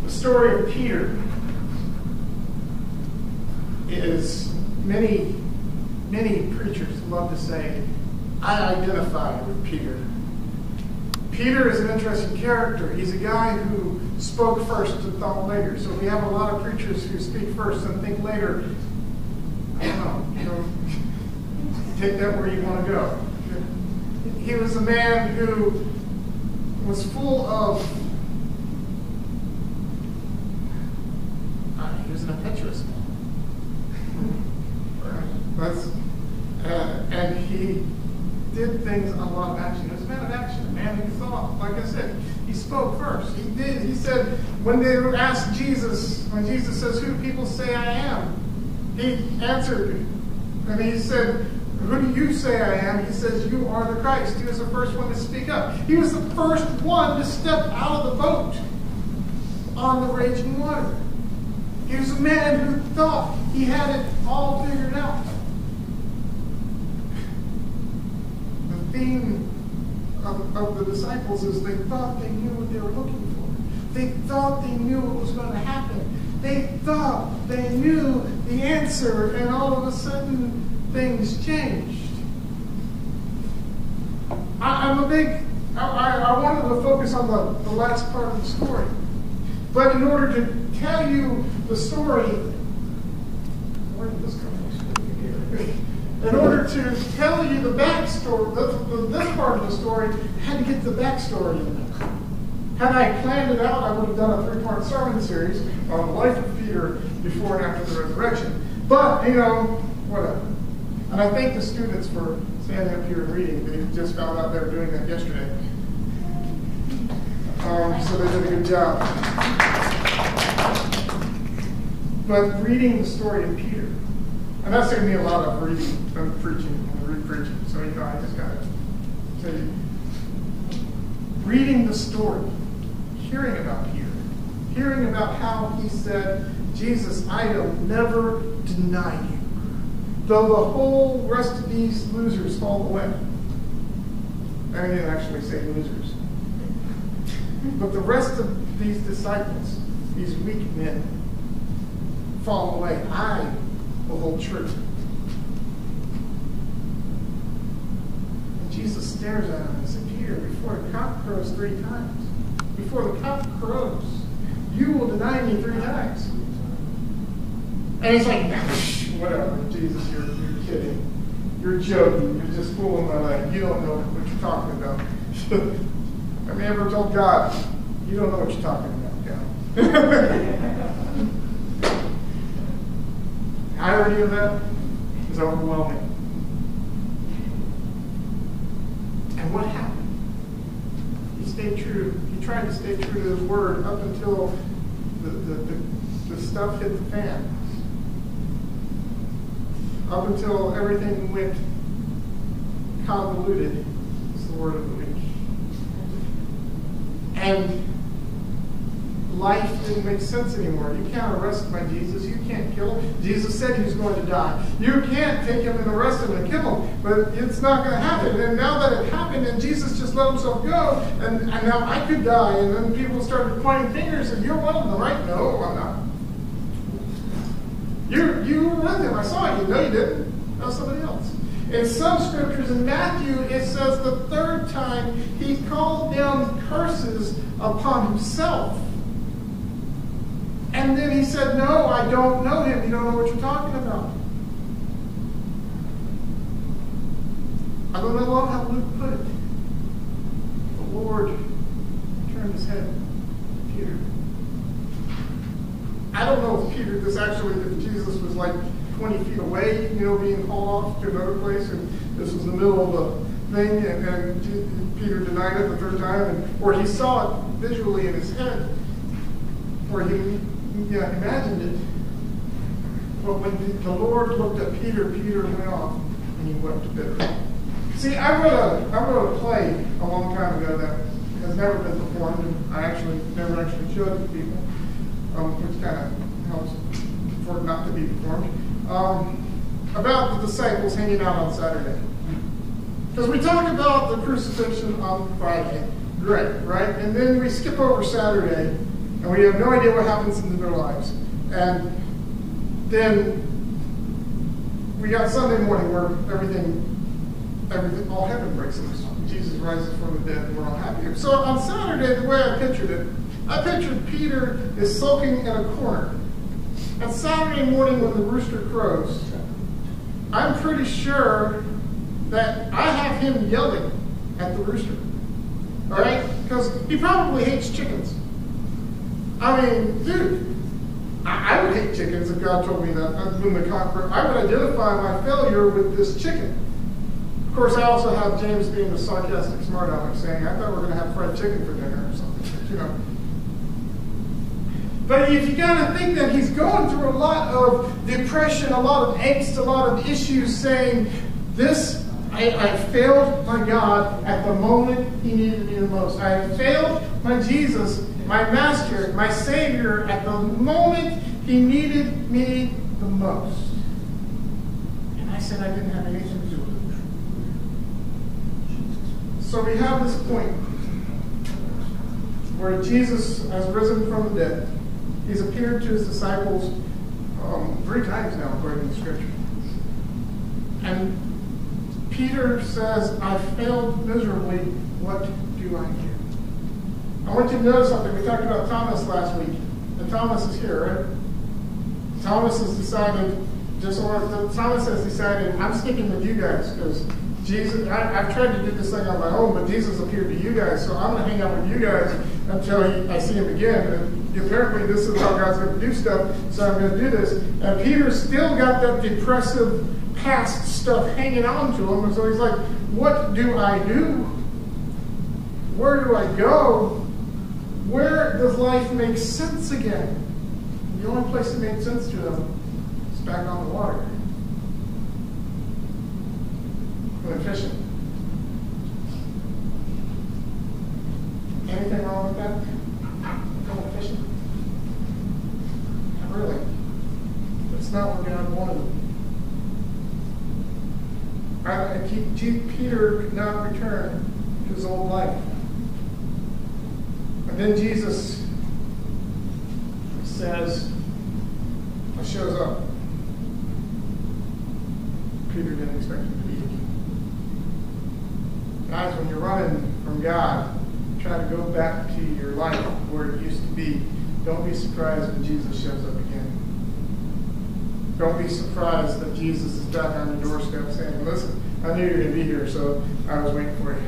The story of Peter is, many preachers love to say, I identify with Peter. Peter is an interesting character. He's a guy who spoke first and thought later. So we have a lot of preachers who speak first and think later. I don't know. Take that where you want to go. He was a man who was full of, he was an impetuous man. And he did things on a lot of action. He was a man of action, a man who thought. Like I said, he spoke first. He said, when they were asked Jesus, when Jesus says, who do people say I am? He answered, and he said, who do you say I am? He says, you are the Christ. He was the first one to speak up. He was the first one to step out of the boat on the raging water. He was a man who thought he had it all figured out. The theme of the disciples is they thought they knew what they were looking for. They thought they knew what was going to happen. They thought they knew the answer, and all of a sudden things changed. I wanted to focus on the last part of the story. But in order to tell you the story, where did this come from? In order to tell you the backstory, this part of the story, I had to get the backstory in there. Had I planned it out, I would have done a 3-part sermon series on the life of Peter before and after the resurrection. But, whatever. And I thank the students for standing up here and reading. They just found out they were doing that yesterday. So they did a good job. But reading the story of Peter, and that's going to be a lot of reading and preaching and re-preaching. So, I just got to tell you. Reading the story, hearing about Peter, hearing about how he said, Jesus, I will never deny you. Though the whole rest of these losers fall away. I didn't actually say losers. But the rest of these disciples, these weak men, fall away. I will hold true. And Jesus stares at him and says, Peter, before the cock crows 3 times, before the cock crows, you will deny me 3 times. And he's like, whatever, Jesus, you're kidding. You're joking. You're just fooling my life. You don't know what you're talking about. Have you ever told God, you don't know what you're talking about, God? The irony of that is overwhelming. And what happened? He stayed true. He tried to stay true to his word up until the stuff hit the fan. Up until everything went convoluted, is the word of the week. And life didn't make sense anymore. You can't arrest my Jesus. You can't kill him. Jesus said he was going to die. You can't take him and arrest him and kill him. But it's not going to happen. And now that it happened, and Jesus just let himself go, and now I could die. And then people started pointing fingers, and you're one of them, right? No, I'm not. You were with him. I saw you. No, you didn't. That was somebody else. In some scriptures, in Matthew, it says the 3rd time he called down curses upon himself. And then he said, no, I don't know him. You don't know what you're talking about. I love how Luke put it. The Lord turned his head to Peter. I don't know if if Jesus was like 20 feet away, being hauled off to another place, and this was the middle of the thing, and Peter denied it the 3rd time, or he saw it visually in his head, or he imagined it. But when the Lord looked at Peter, Peter went off, and he wept bitterly. See, I wrote a play a long time ago that has never been performed, and I never actually showed it to people, which kind of helps for it not to be performed, about the disciples hanging out on Saturday. Because we talk about the crucifixion on Friday, great, right? And then we skip over Saturday, And we have no idea what happens in their lives. And then we got Sunday morning where everything, all heaven breaks loose. Jesus rises from the dead and we're all happy. So on Saturday, the way I pictured Peter is sulking in a corner. And Saturday morning when the rooster crows, I'm pretty sure that I have him yelling at the rooster. All right? Because he probably hates chickens. I mean, dude, I would hate chickens if God told me that. I would identify my failure with this chicken. Of course, I also have James being the sarcastic smart aleck saying, I thought we were going to have fried chicken for dinner or something. But if you got to think that he's going through a lot of depression, a lot of angst, a lot of issues, saying, I failed my God at the moment he needed me the most. I failed my Jesus, my Master, my Savior, at the moment he needed me the most. And I said I didn't have anything to do with it. So we have this point where Jesus has risen from the dead. He's appeared to his disciples 3 times now, according to the Scripture. And Peter says, I failed miserably. What do I do? I want you to notice something. We talked about Thomas last week. And Thomas is here, right? Thomas has decided, I'm sticking with you guys because Jesus, I've tried to do this thing on my own, but Jesus appeared to you guys, so I'm going to hang out with you guys until I see him again. And apparently this is how God's going to do stuff, so I'm going to do this. And Peter's still got that depressive past stuff hanging on to him, and so he's like, what do I do? Where do I go? Where does life make sense again? The only place that made sense to them is back on the water. Going fishing. Anything wrong with that? Going fishing? Not really. That's not what God wanted. Peter could not return to his old life. And then Jesus shows up. Peter didn't expect him to be here. Guys, when you're running from God, try to go back to your life where it used to be. Don't be surprised when Jesus shows up again. Don't be surprised that Jesus is back on your doorstep saying, listen, I knew you were going to be here, so I was waiting for you.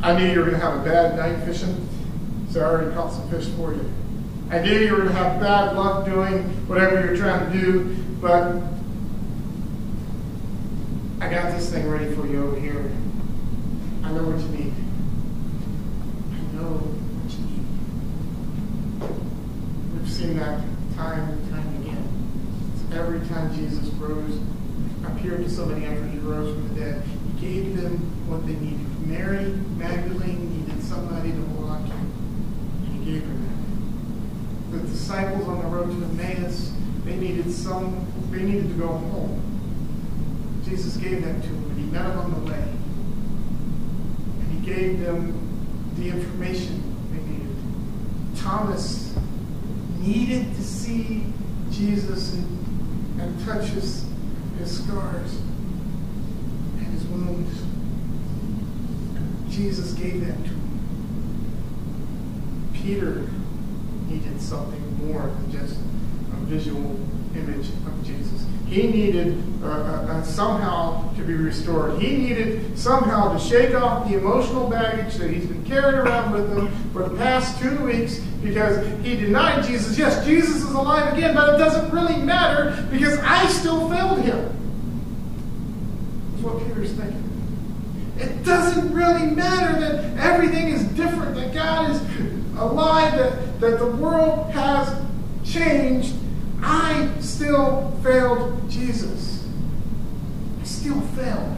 I knew you were going to have a bad night fishing, so I already caught some fish for you. I knew you were going to have bad luck doing whatever you're trying to do, but I got this thing ready for you over here. I know what you need. I know what you need. We've seen that time and time again. Every time Jesus appeared to somebody after he rose from the dead, he gave them what they needed. Mary Magdalene needed somebody to hold on to, and he gave her that. The disciples on the road to Emmaus, they needed to go home. Jesus gave that to them, but he met them on the way. And he gave them the information they needed. Thomas needed to see Jesus and touch his scars and his wounds. Jesus gave that to him. Peter needed something more than just a visual image of Jesus. He needed somehow to be restored. He needed somehow to shake off the emotional baggage that he's been carrying around with him for the past 2 weeks because he denied Jesus. Yes, Jesus is alive again, but it doesn't really matter because I still failed him. That's what Peter's thinking. It doesn't really matter that everything is different, that God is alive, that the world has changed. I still failed Jesus. I still failed.